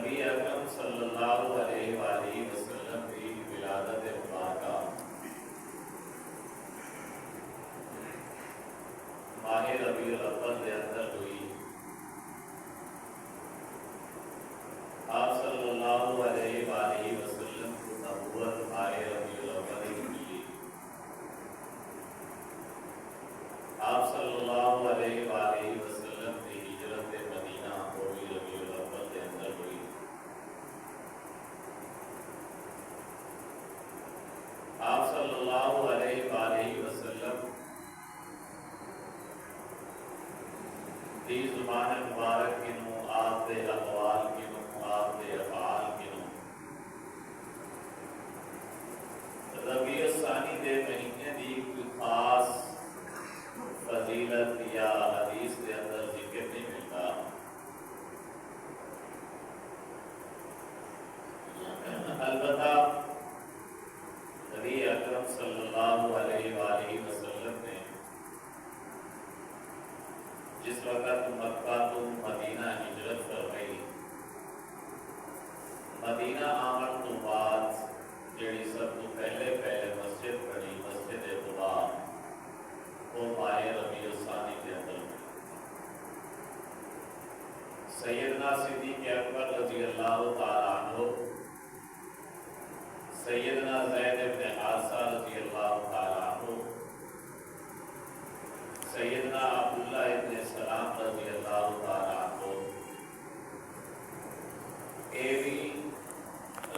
نبی اکرم صلی اللہ علیہ وآلہ وسلم کی ولادت مبارکہ ماہ ربیع الاول کے اندر ہوئی۔ آپ صلی اللہ علیہ وآلہ وسلم کو نبوت ماہ ربیع الاول ہی ملی۔ آپ صلی اللہ علیہ وآلہ وسلم کی ہجرت مدینہ ربیع الاول کے اندر ہوئی۔ آپ صلی اللہ علیہ وآلہ وسلم دی زبان مبارک کنوں، آپ دے اقوال کنوں، آپ دے افعال کنوں ربیع الثانی دے مہینے دی کوئی خاص فضیلت یا حدیث کے اندر ذکر نہیں ملتا۔ البتہ نبی اکرم صلی اللہ علیہ وآلہ وسلم نے جس وقت مکہ تو مدینہ ہجرت فرمائی، مدینہ آمن تو بعد جڑی سب تو پہلے مسجد بنی، مسجد قباء، وہ ماہ ربیع الثانی کے اندر ہوئی۔ سیدنا صدیق اکبر رضی اللہ تعالیٰ عنہ، سیدنا زید بن حارثہ رضی اللہ تعالیٰ عنہ، سیدنا عبداللہ ابن سلام رضی اللہ تعالیٰ عنہ، یہ بھی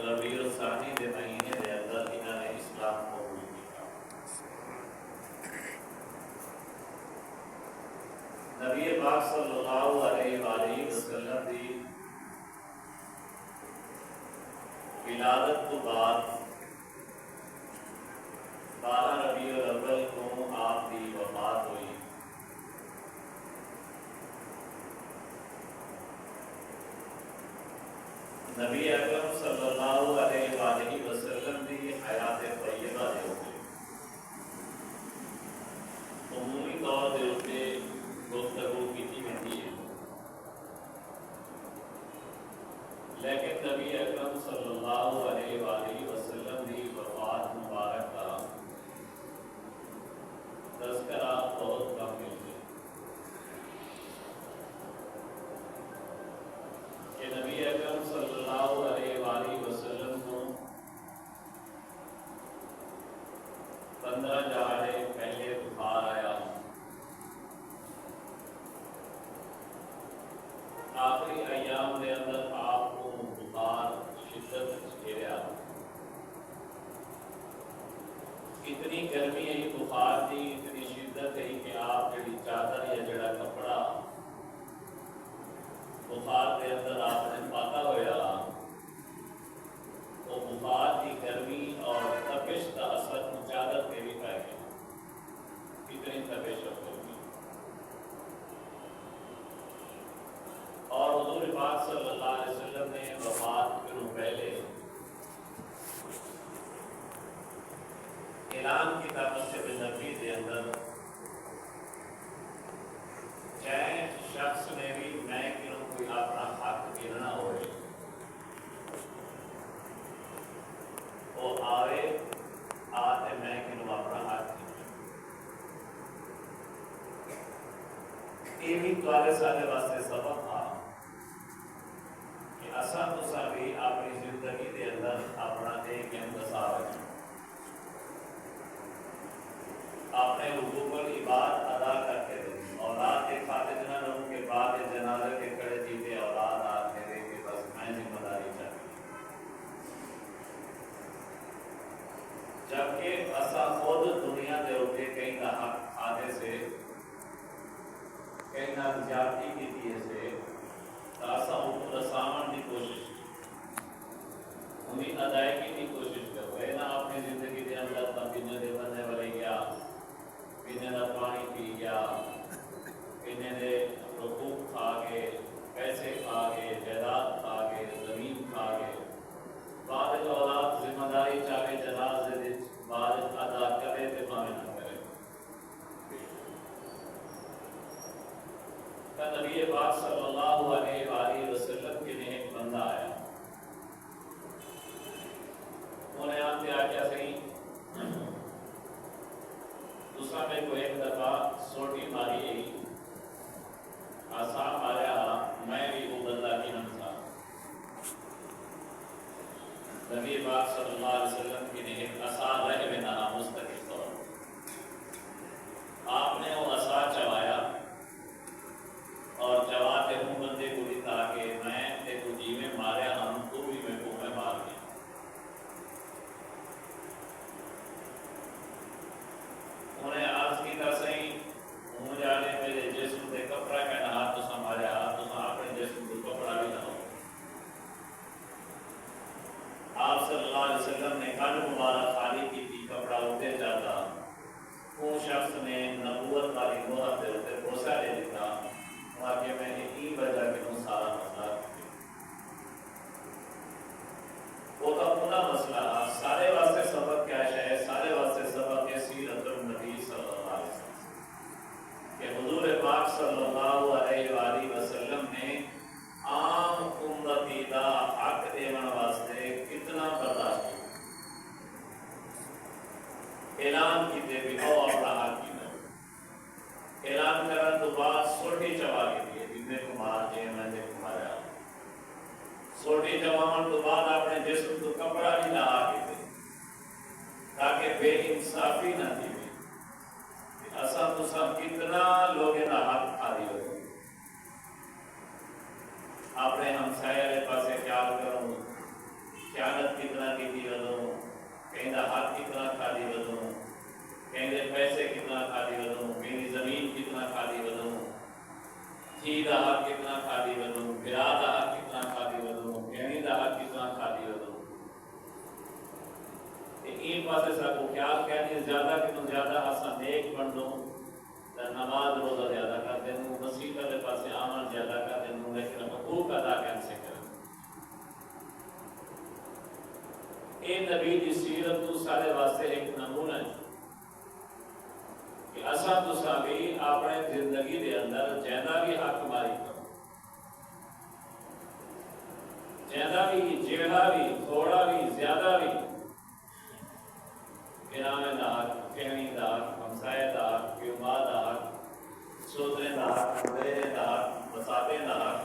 ربیع الثانی کے مہینے کے اندر انہوں نے اسلام قبول کیا۔ نبی پاک صلی اللہ علیہ وآلہ وسلم کی ولادت تو بعد 12 ربیع الاول کو آپ کی وفات ہوئی۔ نبی اکرم صلی اللہ علیہ وآلہ وسلم کی حیات طیبہ دے ہوتے عمومی طور دے ہوتے گفتگو کی ہوتی ہے، لیکن نبی اکرم صلی اللہ علیہ وآلہ وسلم کی وفات مبارک کا تذکرہ بہت کم ملتے کہ نبی اکرم صلی اللہ علیہ وآلہ وسلم کو 15 جاڑے پہلے بخار آیا، آخری ایام کے اندر آپ کو بخار شدت گھیرا، اتنی گرمی ہے بخار تھی، اتنی شدت ہے کہ آپ جڑی چادر یا جڑا کپڑا بخار کے اندر آپ نے پاتا ہوا، وہ بخار کی گرمی اور تپش کا اثر چادر پہ بھی پائے گا، اتنی تپش ہوگی۔ اور حضور پاک صلی اللہ علیہ وسلم نے وفات کے پہلے اعلان کی مسجد نبی کے اندر چاہے شخص نے بھی میں کیوں کوئی اپنا حق گننا ہوئے وہ آئے آتے میں کیوں اپنا حق گننا، یہ بھی تمہارے سارے واسطے سبق تھا کہ اساں تساں بھی اپنی زندگی کے اندر اپنا ایک انتصاب ہے، اپنے حقوق العباد ادا کرتے رہے، اولاد کے خاطر نہ رہوں کہ بعد جنازے کے کڑے جیتے اولاد آتے رہے کہ بس میں ذمہ داری چاہیے، جبکہ اسا خود دنیا دے ہوتے کہیں نہ حق آنے سے کہیں نہ زیادتی کی دیئے سے اسا حقوق رسامن کی کوشش انہیں ادائیگی کی کوشش کرو، ہے نا اپنی زندگی کے اندر پینے دے بننے والے گیا، پینے دا پانی پی گیا، پینے دے حقوق کھا کے، پیسے کھا کے، جائیداد کھا کے، زمین کھا کے، بعد اولاد ذمہ داری چاہے جنازے دے بعد ادا کرے تے پاویں نہ کرے۔ نبی پاک صلی اللہ علیہ وآلہ وسلم کے لیے ایک بندہ آیا، کیا صحیح دوسرا میرے کو ایک دفعہ سوٹی ماری گئی آسان ماریا میں بھی وہ بندہ کی نمسا نبی پاک صلی اللہ علیہ وسلم کی نے ایک عصا رہ میں نہ مستقل طور آپ نے وہ عصا چوایا اور چواتے ہوں بندے کو دکھا کہ میں تے کو جی میں ماریا ہم تو بھی میں کو میں مار دیا انہیں عرض کی تھا صحیح ہوں جانے میرے جسم سے کپڑا کہنا ہاتھ تو سنبھالے ہاتھ تو اپنے جسم کو کپڑا بھی نہ ہو آپ صلی اللہ علیہ وسلم نے کان مبارک خالی کی تھی کپڑا اتر جاتا وہ شخص نے نبوت والی مہر دے ہوتے بھروسہ دے دیتا واقعہ میں نے کی وجہ کہ وہ سارا مسئلہ وہ تو اپنا مسئلہ سارے واسطے سبق کیا ہے سارے واسطے سبق ہے سیرت النبی صلی اللہ علیہ وسلم کہ حضور پاک صلی اللہ علیہ وآلہ وسلم نے عام امتی دا حق دیون واسطے کتنا برداشت کیا اعلان کیتے بھی او اپنا حق کی میں اعلان کرن تو بعد سوٹی چوا کے دیے جتنے کو مار جے میں نے مارا سوٹی چواون تو بعد اپنے جسم تو کپڑا بھی لہا کے دے تاکہ بے انصافی نہ دی اصل تو سب کتنا لوگوں کا حق کھاری ہو اپنے ہمسائے والے پاسے خیال کروں خیانت کتنا کی تھی ودوں کہیں دا حق کتنا کھالی ودوں کہیں دے پیسے کتنا کھالی ودوں کہیں زمین کتنا کھالی ودوں تھی دا حق کتنا کھالی ودوں برا دا حق کتنا کھالی ودوں کہیں دا حق کتنا کھالی ودوں این پاسے سا کو خیال کہنی زیادہ کتنا زیادہ آسان نیک بن دوں نماز روزہ زیادہ کر دیں مسیح کے پاسے عمل زیادہ کر دیں لیکن حقوق ادا کیسے کریں اے نبی دی سیرت تو سارے واسطے ایک نمونہ ہے کہ اساں تساں بھی اپنے زندگی دے اندر جینا بھی حق ماری کرو جینا بھی جیڑا بھی تھوڑا بھی زیادہ بھی انعام دار کہنی دار ہمسائے دار پیوما دار سوترے دار مدرے دار مساتے دار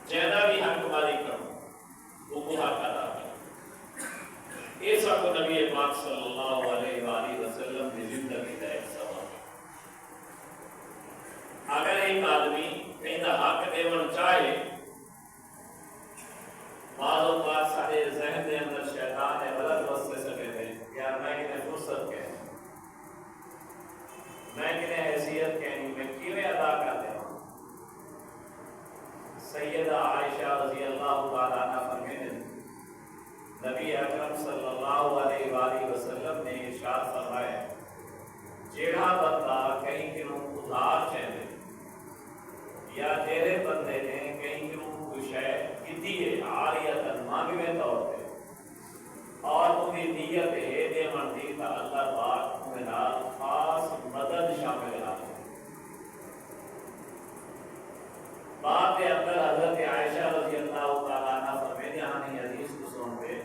جینا بھی حق ماری کرو وہ حق ادا کرو یہ سب کو نبی پاک صلی اللہ علیہ وآلہ وسلم کی زندگی کا ایک سوال اگر ایک آدمی کہیں دا حق دیون چاہے بعض اوقات سارے ذہن دے اندر شیطان ہے غلط واسطے سکے تھے یار میں کنے فرصت کہنی میں کنے حیثیت کہنی میں کیویں ادا کر دے سیدہ عائشہ رضی اللہ تعالیٰ عنہ فرماتے ہیں نبی اکرم صلی اللہ علیہ وآلہ وسلم نے ارشاد فرمایا جیڑا بندہ کہیں کنوں ادھار چاہے یا تیرے بندے نے کہیں کنوں کوئی شے کیتی ہے عاریتاً مانگوے طور پہ اور انہیں نیت ہے دے مندی تا اللہ پاک انہیں نال خاص مدد شامل ہے بات کے اندر حضرت عائشہ رضی اللہ تعالیٰ عنہ فرماتے ہیں ہمیں حدیث کو سن پہ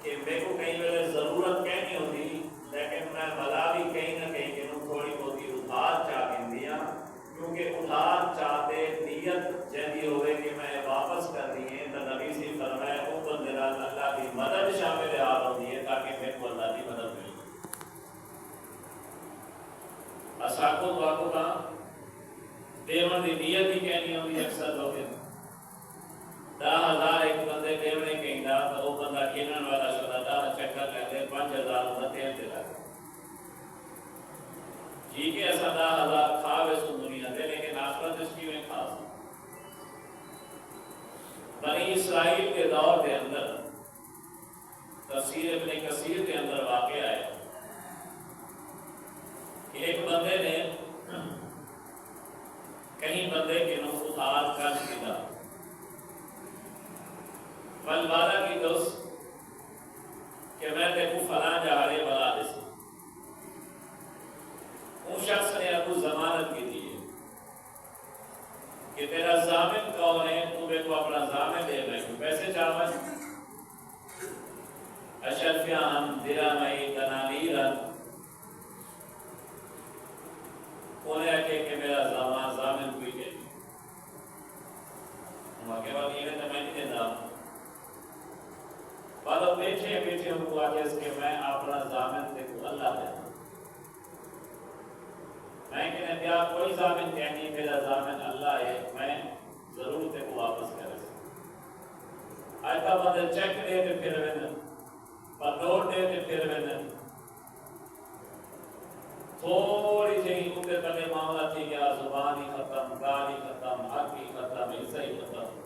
کہ میرے کو کہیں ویلے ضرورت کہنی ہوتی لیکن میں بلا بھی کہیں نہ کہیں کہ تھوڑی ہوتی ادھار چاہ دیا کیونکہ ادھار چاہتے نیت جیسی ہوئے کہ میں واپس کر دیے تو نبی سے فرمایا وہ بندے اللہ کی مدد شامل حال ہوتی ہے تاکہ میرے کو اللہ کی مدد مل اساکو دعاکو کا دیون دی نیت ہی کہنی ہوئی اکثر لوگ 10,000 ایک بندے دیونے کہیں دا تو وہ بندہ کھینن والا شدہ 10 چکر لیتے 5,000 بندہ تیل دلا جی کہ ایسا 10,000 کھاوے سن دنیا دے لیکن آخرت اس کی میں خاص بنی اسرائیل کے دور کے اندر تفسیر ابن کثیر کے اندر واقع آئے ایک بندے نے کہیں بندے کے نو ادھار کر دیا بل والا کی دوست کہ میں دیکھو فلاں جہارے بلا دیسی ان شخص نے ابو ضمانت کی دی کہ تیرا ضامن کون ہے تو میرے کو اپنا ضامن دے میں پیسے چاہوں میں کہ بیا کوئی ضامن کہنی میرا ضامن اللہ ہے میں ضرور تے کو واپس کرے آئیتا بندے چیک دے تے پھر ویندن پر نوٹ دے تے پھر ویندن تھوڑی جہی اوپر کنے معاملہ تھی گیا زبان ہی ختم گال ہی ختم حق ہی ختم حصہ ہی ختم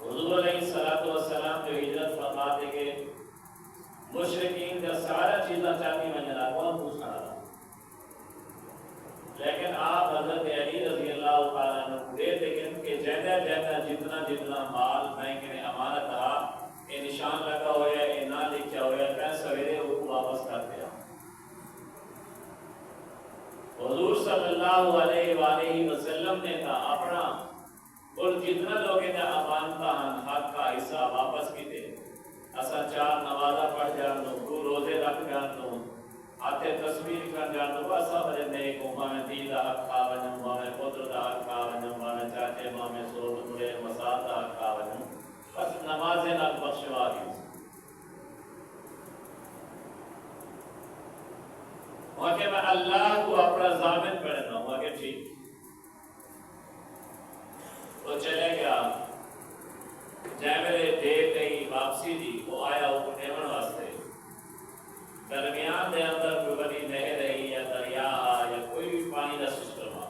حضور علیہ السلام جو ہجرت فرما دے گے مشرکین کا سارا چیزیں چاہتی منجنا کون پوچھنا رہا لیکن آپ حضرت علی رضی اللہ تعالیٰ عنہ دے دیکھیں کہ جیدہ جتنا مال بینک نے امانت رہا یہ نشان لگا ہوا ہے یہ نہ لکھا ہوا ہے میں سویرے وہ واپس کر دیا حضور صلی اللہ علیہ وآلہ وسلم نے کہا اپنا اور جتنا لوگ نے امانتا حق کا حصہ واپس کی دے اسا 4 نمازہ پڑھ جان دو 2 روزے رکھ جان دو آتے تصویر کر جان دو اسا بڑے نیک ہوں میں دی دا حق کھا ونجم میں پتر دا حق کھا ونجم میں چاچے میں سو بڑے مساد دا حق کھا ونجم بس نمازیں نہ بخشوا دی وہاں کہ میں اللہ کو اپنا ضامن پڑھنا ہوں وہاں کہ ٹھیک وہ چلے گیا جائے میرے ڈیٹ گئی واپسی دی وہ آیا وہ نیمن واسطے درمیان دے اندر کوئی بڑی نہر رہی یا دریا یا کوئی بھی پانی کا سسٹم آ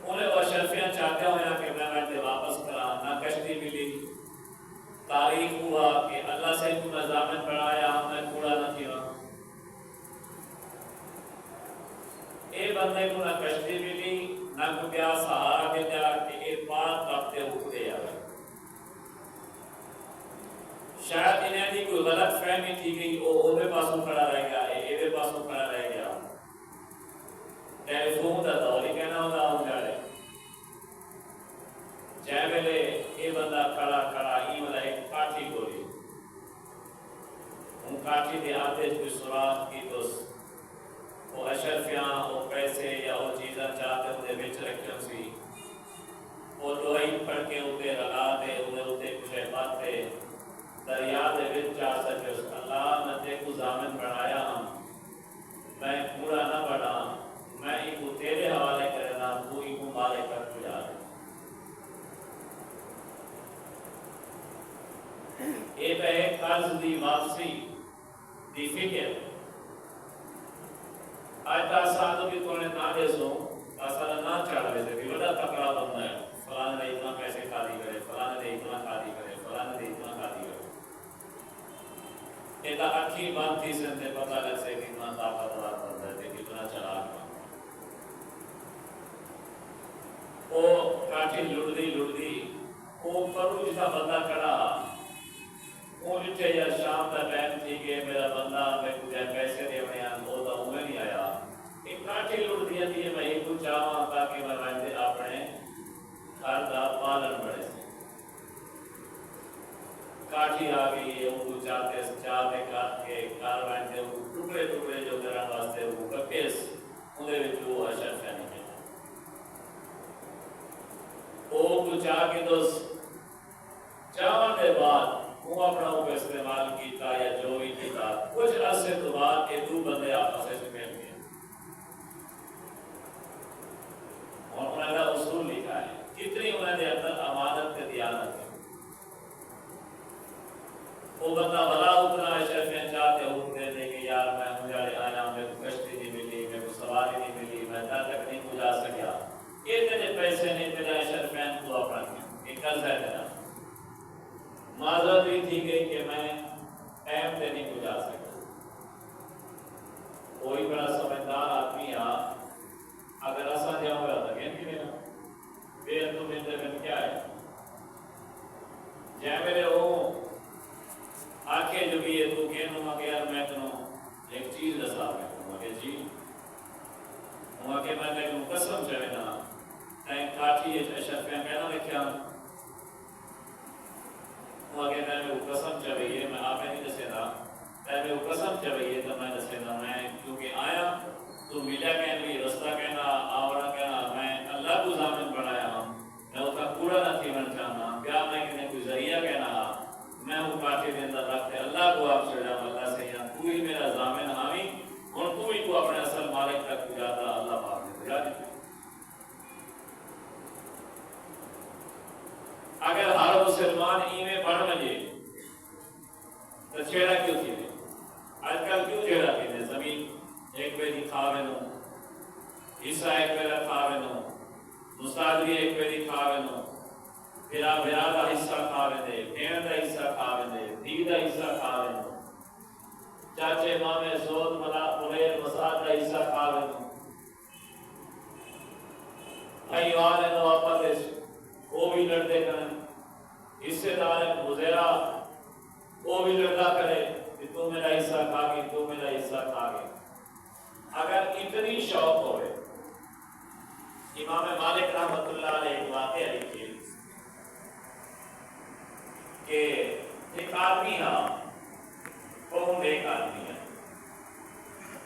انہیں وہ اشرفیاں چاہتے ہوئے کہ میں واپس کرا نہ کشتی ملی تاریخ ہوا کہ اللہ سے تو نظامت پڑھایا ہمیں کوڑا نہ تھی اے بندے کو نہ کشتی ملی نہ کو کیا سہارا ملا کہ اے پار کافتے ہوتے آئے شاید انہیں دی کوئی غلط فہمی تھی گئی وہ اوہے پاسوں کھڑا رہ گیا ایوے پاسوں کھڑا رہ گیا ٹیلی فون دا دوری کہنا ہوتا ہوں جاڑے جائے ملے اے بندہ کھڑا ہی ملا ایک کاٹھی گولی ان کاٹھی دے آتے کوئی سراغ کی دوست وہ اشرفیاں وہ پیسے یا وہ چیزیں چاہتے ہوتے بیچ رکھیں سی وہ لوہی پڑھ کے ہوتے رلا دے ہوتے کچھ باتیں دریا دے وچ جا سکے اللہ نے تے کو ضامن بڑھایا ہم میں کوڑا نہ بڑھا میں کو تیرے حوالے کرنا تو ہی کو مالے کر جا اے پہ قرض دی واپسی دی فکر آئیتا ساتھ بھی تو نے نہ دے سو اصلا نہ چاڑھ دے بھی بڑا تکڑا بندہ ہے فلانے نے اتنا پیسے کھادی کرے فلانے نے اتنا کھادی کرے فلانے نے اتنا کھادی کرے ایتا اکھی بات تھی سے انتے پتہ لگ سے کتنا طاقتور بندہ ہے کتنا چلاک وہ کاٹھی لڑ دی وہ پرو جسا بندہ کھڑا وہ جتھے یا شام کا ٹائم تھی کہ میرا بندہ میں کچھ پیسے دے ہونے آن وہ تو میں نہیں آیا ایک کاٹھی لڑ دیا تھی میں ایک کچھ چاہاں تاکہ میں رہتے اپنے گھر دا پالن بڑھے سے کاٹھی آ گئی ہے وہ چاہتے کاٹ کے کار رہتے ٹکڑے جو کرن واسطے وہ کپیس انہیں بھی وہ اشرف ہے نہیں وہ کچھ آ کے دوست چاہاں دے بعد وہ اپنا وہ استعمال کیتا یا جو بھی کیتا کچھ عرصے تو بعد یہ 2 بندے آپس سے مل گئے اور انہوں نے اصول لکھا ہے کتنی انہوں نے اندر امانت کے دیانت ہے وہ بندہ بھلا اتنا اشرفیاں چاہتے ہوتے دے کہ یار میں مجھے آیا میں کو کشتی نہیں ملی میں کو سواری نہیں ملی میں در تک نہیں پجا سکیا یہ تیرے پیسے نہیں تیرا اشرفیاں تو اپنا یہ قرض ہے تیرا معذرت بھی تھی گئی کہ میں ٹائم سے نہیں پجا سکتا کوئی بڑا سمجھدار آدمی اگر ایسا جاؤ گا تو کہیں کہ میرا بے تو میں کیا ہے جائے میرے وہ آنکھیں جو بھی ہے تو کہنوں گا کہ یار میں تنوں ایک چیز دسا میں کہ جی وہاں کہ میں کہوں قسم چاہے نا تائیں کاٹھی اشرفیاں کہنا لکھیا وہاں کہ میں وہ قسم چاہیے میں آپ نہیں دسے نا میں وہ قسم چاہیے تو میں دسے نا میں کیونکہ آیا تو ملا کہنے لی رستہ کہنا آورا کہنا میں اللہ کو ضامن بڑھایا ہوں میں اس کا کوڑا نہ تھی بن چاہنا کیا میں کہنے کوئی ذریعہ کہنا میں وہ کاٹھی دے اندر رکھتے اللہ کو آپ سے جاؤں اللہ سے یہاں تو ہی میرا چھیڑا کیوں تھی آج کل کیوں چھیڑا تھی زمین ایک پیری کھاوے نو حصہ ایک پیرا کھاوے نو مستادری ایک پیری کھاوے نو بھرا دا حصہ کھاوے دے بھین دا حصہ کھاوے دے دھی دا حصہ کھاوے نو چاچے مامے زود ملا ملیر مساد دا حصہ کھاوے نو بھائی والے نو آپا دے وہ بھی لڑتے کریں حصے دار مزیرہ وہ بھی لڑتا کرے کہ تو میرا حصہ کھا گی تو میرا حصہ کھا گی اگر اتنی شوق ہوئے امام مالک رحمت اللہ علیہ ایک واقعہ لکھے کہ ایک آدمی قوم ایک آدمی ہے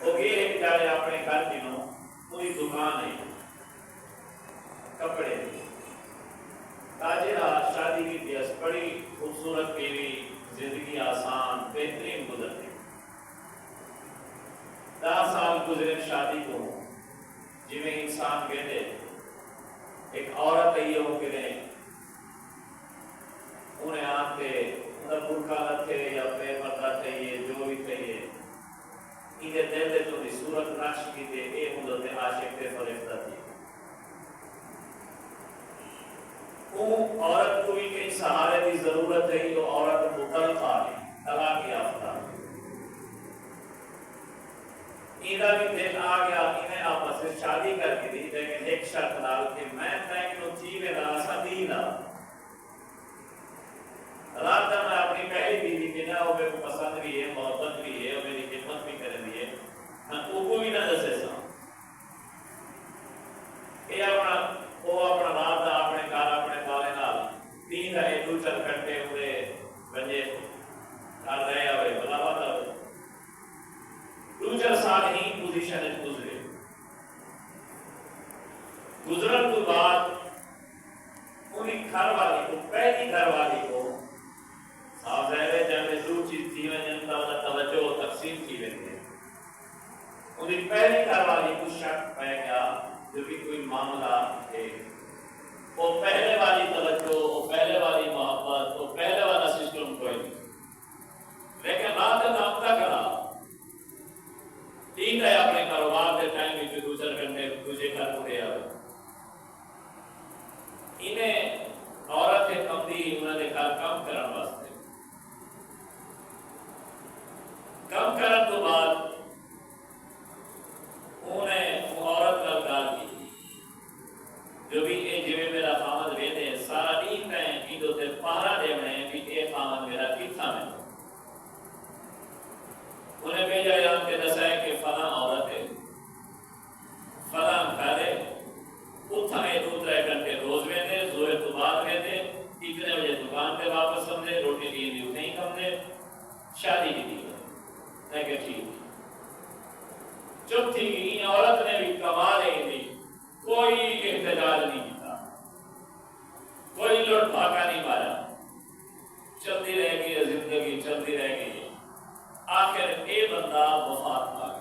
وہ یہ ایک جائے اپنے گھر دنوں پوری دکان ہے کپڑے تاجرہ شادی کی دیس بڑی خوبصورت بیوی زندگی آسان بہترین گزرتی 10 سال گزرے شادی کو جی میں انسان کہتے ایک عورت ہے یہ کہ انہیں آتے انہیں برکا نہ تھے یا پہ پردہ چاہیے جو بھی چاہیے انہیں دل دے تو بھی صورت نقش کی دے ایک مدد عاشق تے فرشتہ تھی وہ عورت کو بھی کئی سہارے کی ضرورت ہے تو عورت مطلقہ ہے طلاق یافتہ انہیں بھی دل آ گیا انہیں آپس سے شادی کر کے دی لیکن ایک شرط ڈال کہ میں تینوں چیزیں راسا دینا رات میں اپنی پہلی بیوی کے نہ وہ میرے کو پسند بھی ہے محبت بھی ہے اور میری خدمت بھی کر دی ہے وہ کو بھی نہ دسے سا یہ اپنا رات دا اپنے گھر اپنے بالے نال 3 گھنٹے 2-4 گھنٹے ہوئے بنجے کر رہے ہوئے بلاوا تھا 2-4 سال ہی پوزیشن گزرے گزرن کے بعد انہیں گھر والی کو پہلی گھر والی کو آپ ظاہر ہے جب جو چیز تھی میں جنتا والا توجہ و تقسیم کی رہی ہے انہیں پہلی گھر والی کو شک پہ گیا جو بھی کوئی معاملہ ہے وہ پہلے والی توجہ وہ پہلے والی محبت وہ پہلے والا سسٹم کوئی نہیں لیکن رات نام تک رہا ٹھیک ہے اپنے کاروبار کے ٹائم میں جو 2-4 گھنٹے تجھے گھر کو گیا انہیں عورت کے کم دی انہوں نے گھر کم کرنے واسطے کم کرنے تو بعد انہیں عورت کا گال کی جو بھی اے جوے میرا خامد ویدے سارا دین کہیں ایدو تے پارا دے میں بھی اے خامد میرا کتھا میں انہیں بھیجا یاد کے دسائے کہ فلاں عورت ہے فلاں گھر ہے اتھا میں 2-3 گھنٹے روز ویدے زوئے تو بعد ویدے اتنے بجے دکان پہ واپس سمجھے روٹی دین دیو نہیں کمدے شادی کی دیو میں کہ ٹھیک چپ تھی کہ عورت نے بھی کمال ہی دی کوئی احتجاج نہیں کیتا کوئی لوٹ بھاگا نہیں مارا چلتی رہ گئی زندگی چلتی رہ گئی آخر اے بندہ وفات پا گیا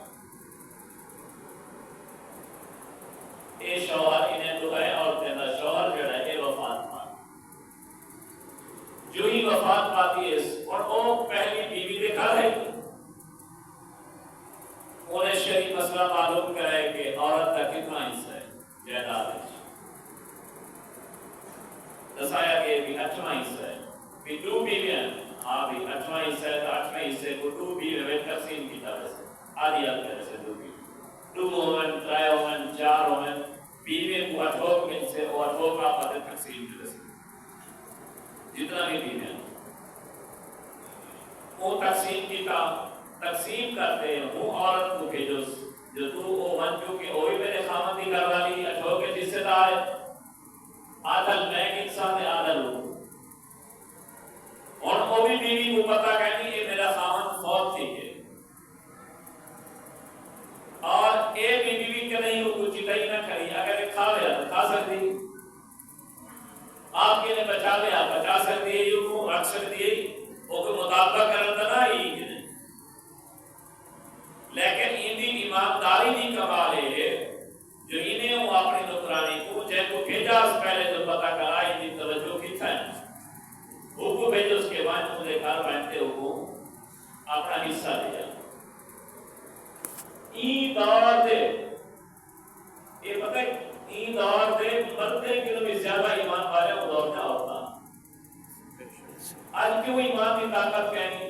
اے شوہر انہیں تو ہے اور کہنا شوہر جڑا ہے اے وفات پا گیا جو ہی وفات پاتی ہے اور وہ پہلی بیوی دکھا ہے انہیں شریع مسئلہ معلوم کرائے کہ عورت کا کتنا حصہ ہے جائیداد ہے دسایا کہ بھی 8واں حصہ ہے بھی 2 بیویاں ہاں بھی 8واں حصہ ہے تو 8ویں حصے کو 2 بیویاں میں تقسیم کی طرح سے آدھی طرح سے 2 بیویاں 2 ہومن 3 ہومن 4 ہومن بیویاں کو 8 میں سے اور 8 کا پتہ تقسیم کی طرح سے جتنا بھی بیویاں وہ تقسیم کی تقسیم کرتے ہیں وہ عورت کو کہ جو تو وہ من چکے وہی میرے خامد کی گھر والی 8 کے حصے دار ہے عادل میں انسان عادل ہوں اور وہ بھی بیوی کو پتا کہنی یہ میرا خامد فوت تھی ہے اور ایک بھی بیوی کے نہیں وہ کچھ ہی نہ کری اگر کھا لیا تو کھا سکتی آپ کے لیے بچا لیا بچا سکتی ہے یہ کو رکھ سکتی ہے وہ کو مطابقہ کرتا نہ ہی لیکن اندی ایمانداری نہیں کمال ہے جو انہیں وہ اپنی نکرانی کو جن کو بھیجا اس پہلے جو پتا کرا اندی توجہ کی تھا وہ کو بھیجو اس کے بعد مجھے گھر بینتے ہو اپنا حصہ دیا این دور دے یہ پتہ این دور دے مردے کی بھی زیادہ ایمان والے وہ دور کا ہوتا آج کیوں ایمان کی طاقت کہیں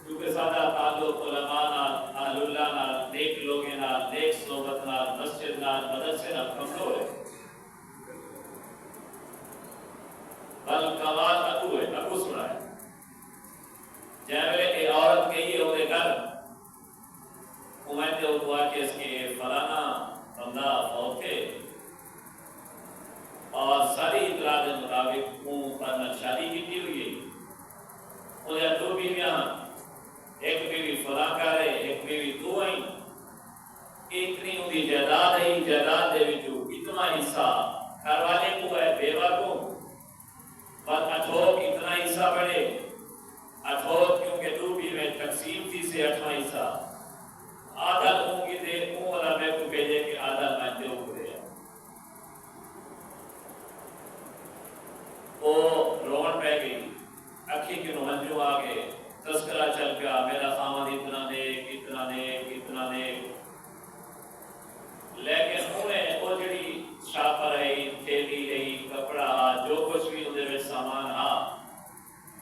کیونکہ سادہ تعلق علماء نال اہل اللہ نال نیک لوگیں نال نیک صحبت نال مسجد نال مدرسے نال کمزور ہے بل کمال اکو ہے اکو سنا ہے جیسے ایک عورت کہی ہے انہیں گھر امید ہوا کہ اس کے فلانا بندہ فوت تھے اور ساری اطلاع کے مطابق وہ پر شادی کی ہوئی ہے انہیں دو بیویاں ایک بیوی فلاں کا ہے ایک بیوی تو آئی اتنی ان کی جائیداد ہے جائیداد دے وچوں اتنا حصہ گھر والے کو ہے بیوہ کو پر اٹھوک اتنا حصہ بڑھے اٹھوک کیونکہ دو بیوی تقسیم تھی سے 8واں حصہ آدھا ہوں گی دے اون والا میں کو بھیجے کہ آدھا میں دے ہوں گے وہ روان پہ گئی اکھی کی نوہنجو آگے تذکرہ چل گیا میرا خامد اتنا نیک لیکن انہیں وہ جڑی شاپر ہے تھیلی ہے کپڑا جو کچھ بھی اندر میں سامان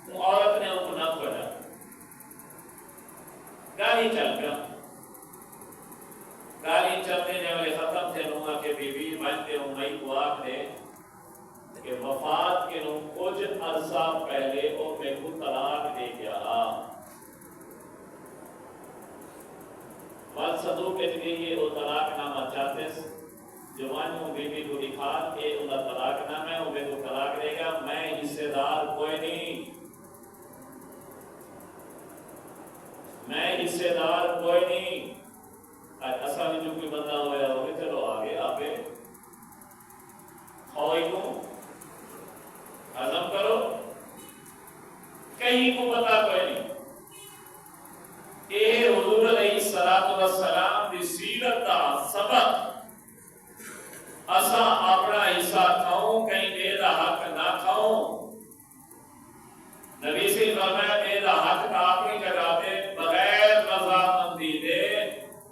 وہ عورت نے ان کو نہ پڑھا گالی چل گیا گالی چلتے جب ختم تھے نوہا کے بی بی بنتے ہوں مئی کو آکھے کہ وفات کے نو کچھ عرصہ پہلے وہ میں کو طلاق دے گیا بات صدوق کے لیے وہ طلاق نامہ چاہتے جوانوں بی بی کو لکھا کہ انہا طلاق نامہ ہے وہ میں کو طلاق دے گا میں حصے دار کوئی نہیں ایسا بھی جو کوئی بندہ ہوا ہوگا چلو آگے آپ خواہی کو عزم کرو کہیں کو پتا کوئی نہیں اے حضور علیہ السلام دی سیرت دا سبق اسا اپنا حصہ کھاؤں کہیں میرا حق نہ کھاؤں نبی سے فرمایا میرا حق اپنی جگہ پہ بغیر رضامندی دے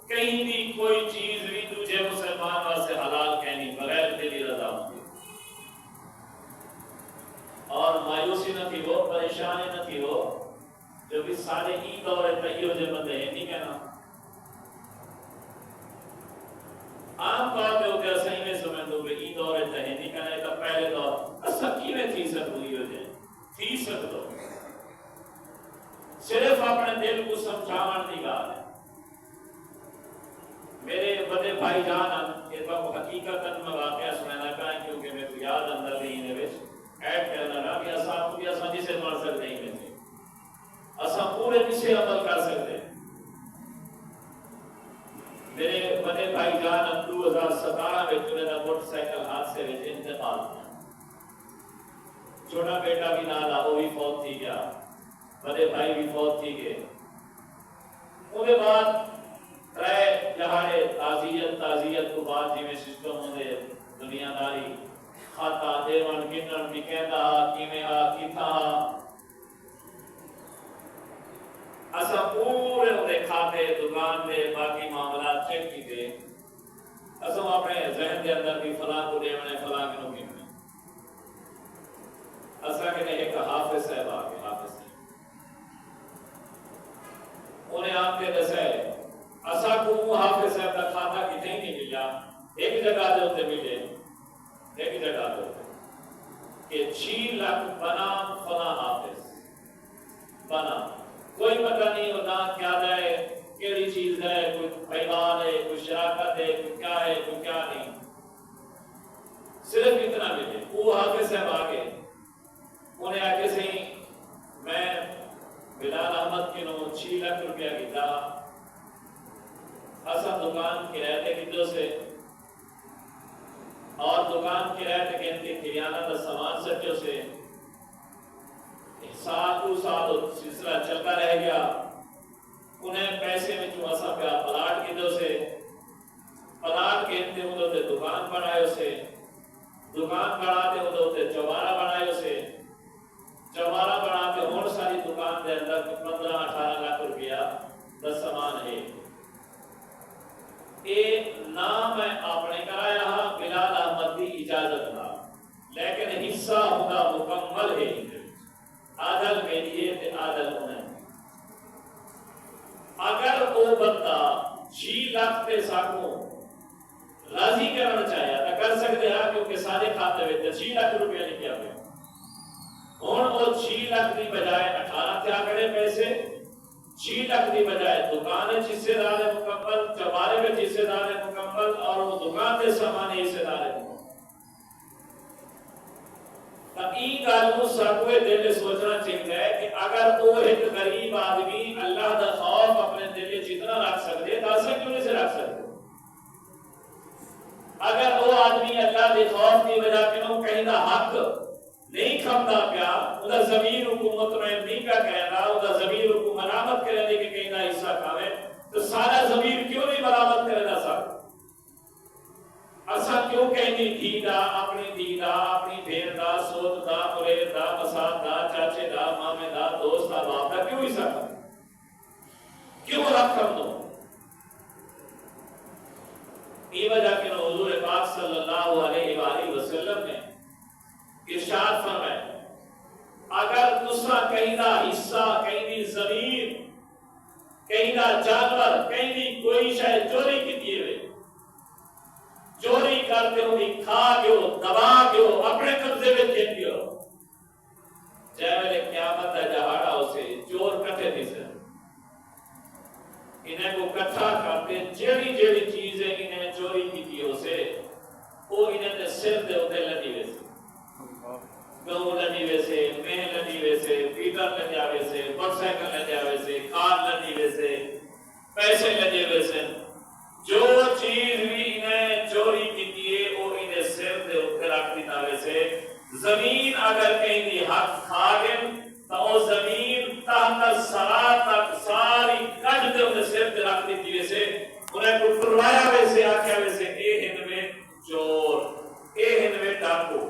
کہیں بھی کوئی چیز بھی تجھے مسلمان واسطے حلال کہنی بغیر تیری رضامندی اور مایوسی نہ تھی ہو پریشانی نہ تھی ہو جو بھی سارے عید اور تیو جو بندے ہیں نہیں کہنا عام طور پہ ہوتے ہیں صحیح میں سمجھ دو کہ عید اور تہنی کہنا ہے تو پہلے دور اصلا کی میں تھی سکت ہوئی ہو جائے تھی سکت ہو صرف اپنے دل کو سمجھاون دی گال ہے میرے بڑے بھائی جان یہ تو حقیقتاً میں واقعہ سنانا کہا کیونکہ میں تو یاد اندر نہیں ہے ایڈ کرنا رہا کہ اساں کو بھی اساں جسے مار سکتے ہیں میں سے اساں پورے پیچھے عمل کر سکتے ہیں میرے بڑے بھائی جان 2017 میں انہیں دا موٹر سائیکل حادثے میں انتقال کیا چھوٹا بیٹا بھی نالا وہ بھی فوت تھی گیا بڑے بھائی بھی فوت تھی گئے ان کے بعد رہے جہاں تعزیت کو بعد جی میں سسٹم ہوندے دنیا داری خاتا دیوان گنن بھی کہتا کیویں کیتھا اسا پورے انہیں کھاتے دکان دے باقی معاملات چیک کی دے اسا اپنے ذہن کے اندر بھی فلاں کو دیونے فلاں کے نو گننے اسا کے ایک حافظ صاحب آگے حافظ انہیں آپ کے دسے اسا کو حافظ صاحب کا کھاتا کتنے نہیں ملا ایک جگہ دے ہوتے ملے ایک جگہ دے ہوتے کہ 6 لاکھ بنام فلاں حافظ بنا کوئی پتہ نہیں ہوتا کیا ہے کیڑی چیز ہے کوئی پیمان ہے کوئی شراکت ہے کوئی کیا ہے کوئی کیا نہیں صرف اتنا ملے وہ حافظ صاحب آگے انہیں آگے سے ہی میں بلال احمد کی نو 6 لاکھ روپیہ کی تھا اسا دکان کرایہ تے کتوں سے اور دکان کرایہ تے کہتے کریانہ دا سامان سچوں سے سال سلسلہ چلتا رہ گیا انہیں پیسے میں جو اسا پہ پلاٹ کتوں سے پلاٹ کہتے ہوں تے دکان بنائے اسے دکان بناتے ہوں تے چوارا بنائے اسے چوارا بناتے ہون ساری دکان دے اندر اگر 15-18 لاکھ روپیہ دا سامان ہے یہ نام ہے آپ نے کرایا بلال احمد کی اجازت نہ لیکن حصہ ہوگا مکمل ہے عادل کے لیے تے عادل ہونا ہے اگر وہ بندہ 6 لاکھ تے ساکوں راضی کرنا چاہیا تو کر سکتے ہیں کیونکہ سارے کھاتے ہوئے 6 لاکھ روپیہ لے کیا گیا اور وہ 6 لاکھ کی بجائے 18 کیا کرے پیسے 6 لاکھ کی بجائے دکان حصے دار ہے مکمل چوبارے میں حصے دار ہے مکمل اور وہ دکان کے سامان حصے دار ہے تو این گالوں ساکوے دل میں سوچنا چاہیے کہ اگر وہ ایک غریب آدمی اللہ دا خوف اپنے دل میں جتنا رکھ سکتے تو اسے کیوں نہیں سے رکھ سکتے اگر وہ آدمی اللہ دے خوف کی وجہ کنوں کہیں دا حق نہیں کھمدا پیا ادا ضمیر حکومت میں نہیں کا کہنا ادا ضمیر کو ملامت کرنے کے کہیں دا حصہ کھاوے تو سارا ضمیر کیوں نہیں ملامت کرنا سکتا اسا کیوں کہیں دیدا اپنی دیدا اپنی بہن دا سوت دا مرید دا مساد دا چاچے دا مامے دا دوست دا باپ دا کیوں حصہ کیوں رکھم دو یہ وجہ کہ حضور پاک صلی اللہ علیہ وآلہ وسلم نے ارشاد فرمایا اگر دوسرا کہیں دا حصہ کہیں دی زمین کہیں دا جانور کہیں دی کوئی شے چوری کی دیے ہوئے چوری کرتے ہو کھا گئو دبا گئو اپنے قبضے میں کھین گئو جائے والے قیامت ہے جہاڑا اسے چور کٹے تھی سے انہیں کو کٹھا کرتے جیڑی جیڑی چیزیں انہیں چوری کی تھی اسے وہ انہیں نے سر دے ہوتے لڑی ویسے گاؤں لڑی ویسے مین لڑی ویسے پیٹر لڑی ویسے موٹر سائیکل لڑی ویسے کار لڑی ویسے پیسے لڑی ویسے جو چیز بھی انہیں چوری کی تھی وہ انہیں سر دے ہوتے رکھ دیتا ویسے زمین اگر کہیں دی حق کھا گئے تو وہ زمین تحت سرا تک ساری کٹ دے انہیں سر دے رکھ دیتی ویسے انہیں کو پروایا ویسے آکھیا ویسے اے ہنوے چور اے ہنوے ڈاکو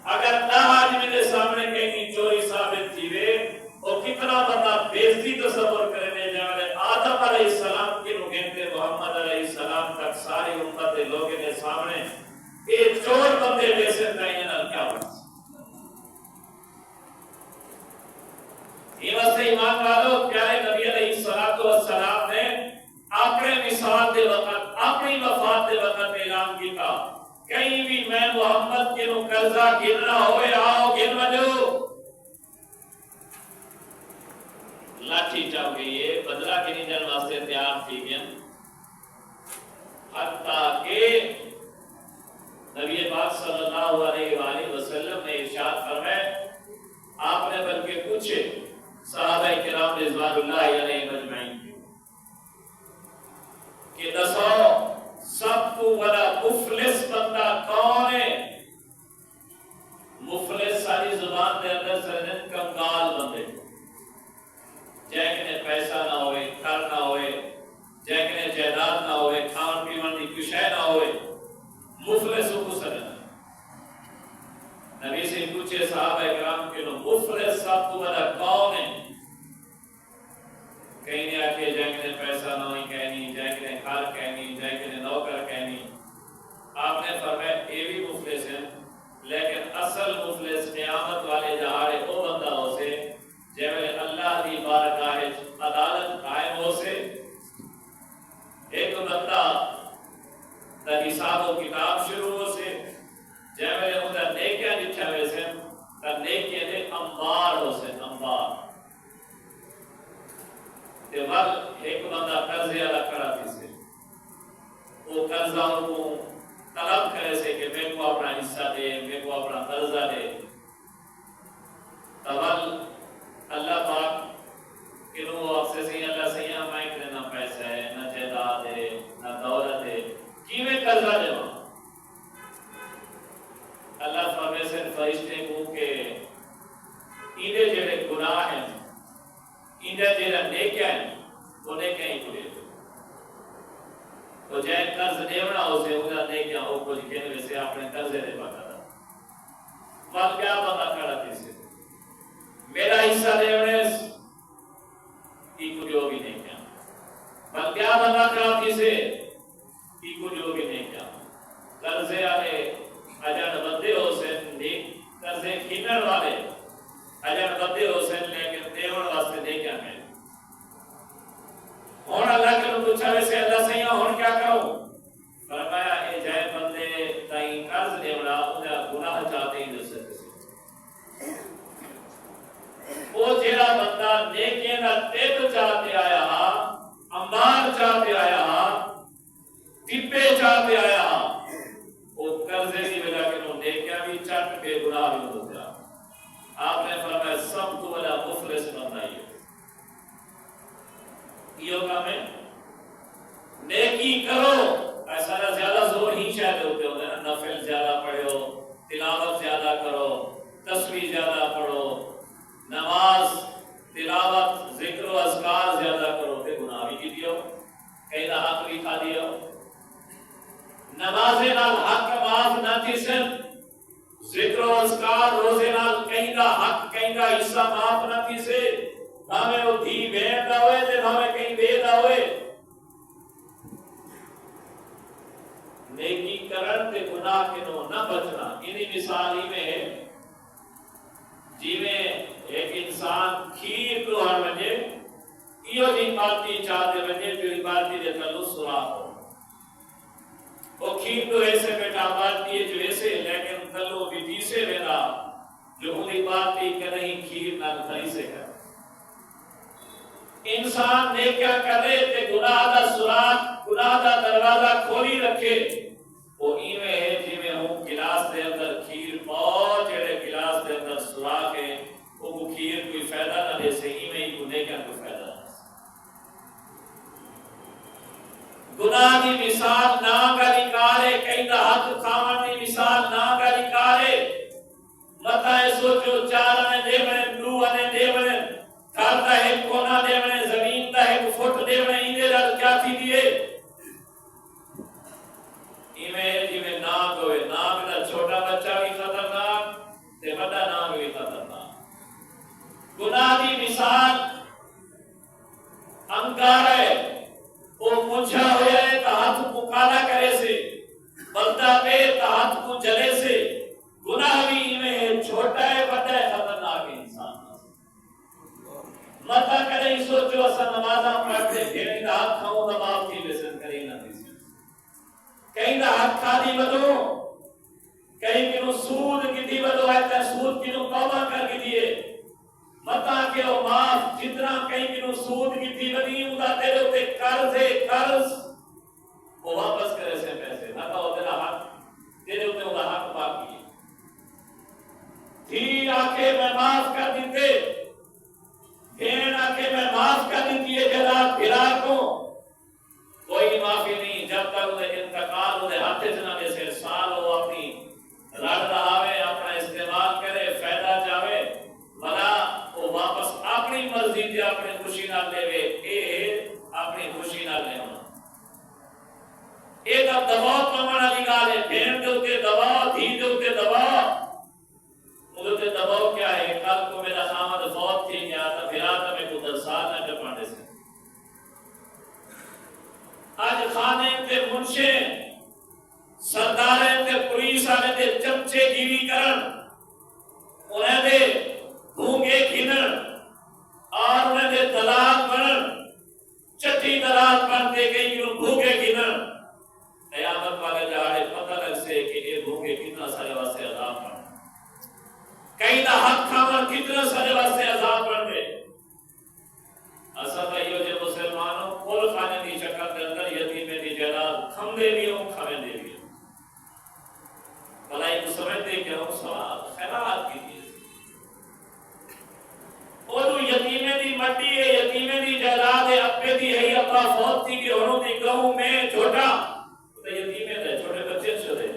اگر نہ آدمی کے سامنے کہیں چوری ثابت تھی وے وہ کتنا بندہ بےزتی تصور کرنے جائے آدم علیہ السلام کے نگہتے محمد علیہ السلام تک ساری امت لوگوں کے سامنے اے چور بندے ویسے کہیں نہ کیا ہوتا یہ واسطے ایمان والو پیارے نبی علیہ السلام نے اپنے مثال دے وقت اپنی وفات دے وقت اعلان کیتا کہیں بھی میں محمد کے نو قرضہ گرنا ہوئے آؤ گن وجو لاٹھی چاہ گئی ہے بدلہ کے نہیں جن واسطے تیار تھی گیا حتیٰ کہ نبی پاک صلی اللہ علیہ وآلہ وسلم نے ارشاد فرمایا آپ نے بلکہ پوچھے صحابہ کرام رضوان اللہ علیہ مجمعین کہ دسو سب کو بڑا مفلس بندہ کون ہے مفلس ساری زبان دے اندر سرنن کنگال بندے جائے پیسہ نہ ہوئے گھر نہ ہوئے جائے جائیداد نہ ہوئے کھان پیون کی کوئی شے نہ ہوئے مفلس کو سرنن نبی سے پوچھے صحابہ کرام کہ مفلس سب کو بڑا کون ہے کہیں نے آکے جائے پیسہ نہ ہوئی کہنی جائے گھر کہنی جائے نوکر کہنی آپ نے فرمایا یہ بھی مفلس ہیں لیکن اصل مفلس قیامت والے جہاڑے وہ بندہ ہو سے جب اللہ دی بارگاہ عدالت قائم ہو سے ایک بندہ دا حساب و کتاب شروع ہو سے جب انہیں نیکیاں لکھا ہوئے سے تا نیکیاں دے انبار ہو سے انبار ایک بندہ قرضے والا کھڑا تھی سے وہ قرضہ کو طلب کرے سے کہ میں کو اپنا حصہ دے میں کو اپنا قرضہ دے تول اللہ پاک کنو آپ سے سہی اللہ سہی ہمائیں کہ نہ پیسہ ہے نہ جائیداد ہے نہ دولت ہے کیویں قرضہ دے وہاں اللہ فرمائے سے فرشتے کو کہ ایدے جڑے گناہ ہیں ایدے جڑے نیکیاں ہیں وہ نیکیاں ہی کرے تو جائے قرض دیونا ہو سے انہاں نیکیاں ہو کچھ کہنے سے اپنے قرضے دے پاتا تھا وقت کیا بندہ کھڑا تھی سے میرا حصہ دیونے نیکیاں دا تیل چاہتے آیا ہاں، انبار چاہتے آیا ہاں، ٹپے چاہتے آیا ہاں، وہ قرضے کی وجہ کے نو نیکیاں بھی چٹ کے گناہ بھی ہو جا۔ آپ نے فرمایا سب کو والا مفلس بنائیے۔ یہ کام ہے نیکی کرو، ایسا نہ زیادہ زور ہی شاید ہوتے ہوتے ہیں، نفل زیادہ پڑھو، تلاوت زیادہ کرو، تسبیح زیادہ پڑھو، نماز تلاوت ذکر و اذکار زیادہ کرو، تے گناہ بھی کی دیو، کہیں نہ حق بھی کھا دیو۔ نماز نال حق معاف نہ تھی سن، ذکر و اذکار روزے نال کہیں نہ حق کہیں نہ حصہ معاف نہ تھی سے، بھاوے وہ دھی بہن نہ ہوئے تے بھاوے کہیں بے نہ ہوئے۔ نیکی کرن تے گناہ کے نو نہ بچنا، انہی مثال ہی میں ہے جی میں ایک انسان کھیر کو ہر وجہ ایو جی باتیں چاہتے وجہ جڑی باتیں دے تلو سراغ ہو، وہ کھیر کو ایسے بیٹا باتیں جو ایسے لیکن تلو بھی دیسے بینا جو انہی باتیں کہ نہیں کھیر نہ کھری سے کر۔ انسان نیکیاں کرے تے گناہ دا سراغ، گناہ دا دروازہ کھولی رکھے، وہ ایویں ہے جی میں ہوں گلاس دے اندر کھیر پاؤ، جڑے گلاس دے اندر سراغ ہے وہ کھیر کوئی فائدہ نہ دے سے، ایویں ہی گنے کا کوئی فائدہ نہ دے۔ گناہ دی مثال نہ گلی کارے، کہیں دا حق کھاون دی مثال نہ گلی کارے، متا ہے سوچو چار نے دے بنے دو نے دے بنے گھر دا ہے کونا دے بنے زمین دا ہے فٹ دے بنے اینے دا کیا تھی دیے ایویں جی میں ناک ہوئے، ناک دا چھوٹا بچہ بھی خطرناک تے بڑا ناک بھی خطرناک۔ گناہ دی مثال انگار ہے، وہ مجھا ہویا ہے تا ہاتھ کو کالا کرے سے، بلدہ پہ تا ہاتھ کو جلے سے۔ گناہ بھی میں چھوٹا ہے بڑا ہے خطرناک انسان۔ متا کرے سوچو اسا نمازاں پڑھتے پھر دا ہاتھ کھاؤں دا معاف تھی بسن کرے نہ دیسی، کہیں دا ہاتھ کھا دی بدو، کہیں کنو سود کی دی بدو ہے سود کنو توبہ کر کی دیئے، متا کہ وہ معاف جتنا کہیں کنو سود کی دی بدی ادا تیرے ہوتے قرض وہ واپس کرے سے پیسے نہ تو تیرا حق تیرے ہوتے ادا حق باقی ہے۔ دھی آکے میں معاف کر دیتے، بہن آکے میں معاف کر دیتی ہے جلال پھرا کو، کوئی معافی نہیں جب تک انہیں انتقال انہیں ہاتھے جنانے سے سال ہو اپنی رڑ رہا ہے، اپنا استعمال کرے فائدہ جاوے بلا وہ واپس اپنی مرضی دے اپنی خوشی نہ لے وے، اے اپنی خوشی نہ لے ہونا۔ اے تب دباؤ پامنا نگالے، بہن دوتے دباؤ، دھی دوتے دباؤ، مدتے دباؤ کیا ہے؟ کل کو میرا خامد فوت تھی گیا تھا پھر آتا میں کو 10 سال نہ ٹپانے سے۔ آج خانے تے منشے سرداریں تے پولیس آنے تے چمچے گیری کرن، انہیں دے بھونگے گھنن اور انہیں دے دلال بنن، چٹی دلال بنتے گئی انہوں بھونگے گھنن۔ قیامت والے جہاڑے پتہ لگ سے کہ یہ بھونگے کتنا سارے واسے عذاب بن، کہیں دا حق کھاون کتنا سارے واسے عذاب بن گئے۔ اصلا بھائیو جو مسلمانوں کل خانے دی شکل کے اندر یتیمیں دی جائیداد کھمدے بھی ہوں کھمیں دے بھی ہوں، بھلائی کو سمجھتے کہ ہم سوال خیرات کی دیئے اور یتیمیں دی مٹی ہے، یتیمیں دی جائیداد ہے، اپنے دی ہے ابا فوت تھی کہ انہوں دی گہوں میں چھوٹا تو یتیمیں دے چھوٹے بچے سے دے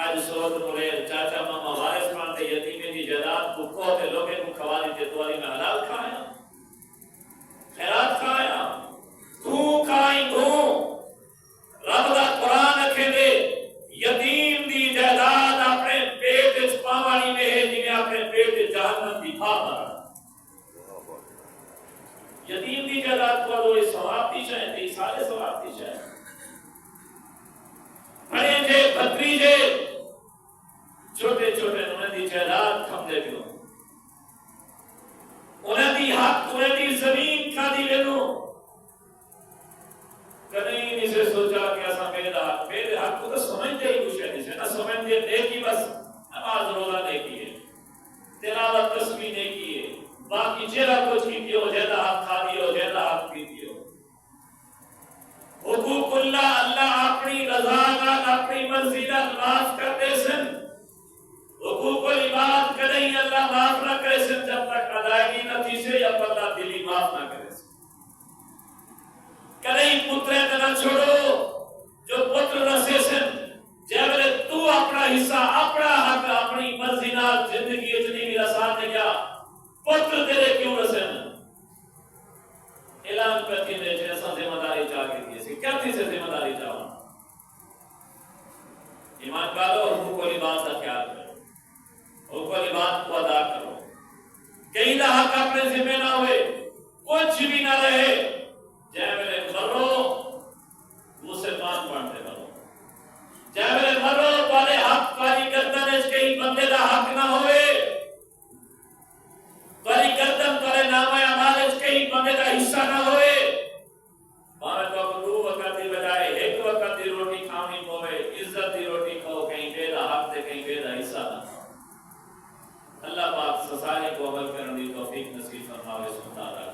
آج سوت ملے چاچا ماما وارث مانتے یتیمیں دی جائیداد کو کوتے لوگے کو کھوا دیتے توالی میں حلال کھایا خیرات کھایا تو کھائیں تو رب دا قرآن رکھے دے یتیم دی جائیداد اپنے پیٹ اس پاوانی میں ہے جنہیں اپنے پیٹ جہنم دی پھا مارا۔ یتیم دی جائیداد کو وہ ثواب دی شاید تے سارے ثواب دی شاید بڑے جے بھتری جے چھوٹے چھوٹے انہیں دی جائیداد کھم دے گئے، انہیں دی حق انہیں دی زمین کھا دی لینو، کدیں نہیں سے سوچا کہ ایسا میرے حق کو تو سمجھتے ہی کچھ ہے سے نہ سمجھتے نیکی بس روزہ نیکی ہے، تلاوت تسبیح نیکی ہے، باقی جیرا کچھ کی ہو جائے مرضی دا معاف کر دے سن حقوق العباد کدی اللہ معاف نہ کرے سن جب تک ادائیگی نہ تھی سے یا اللہ دلی معاف نہ کرے سن کدی پترے تے نہ چھوڑو جو پتر رسے سن جے تو اپنا حصہ اپنا حق اپنی مرضی نال زندگی اتنی بھی آسان نہیں کیا پتر تیرے کیوں رسن اعلان کرتی دے جیسا ذمہ داری چاہ گئی تھی کیا تھی سے ذمہ داری چاہوں ایمان والو حقوق العباد کا خیال کرو حقوق العباد کو ادا کرو کہیں نہ حق اپنے ذمہ نہ ہوئے کچھ بھی نہ رہے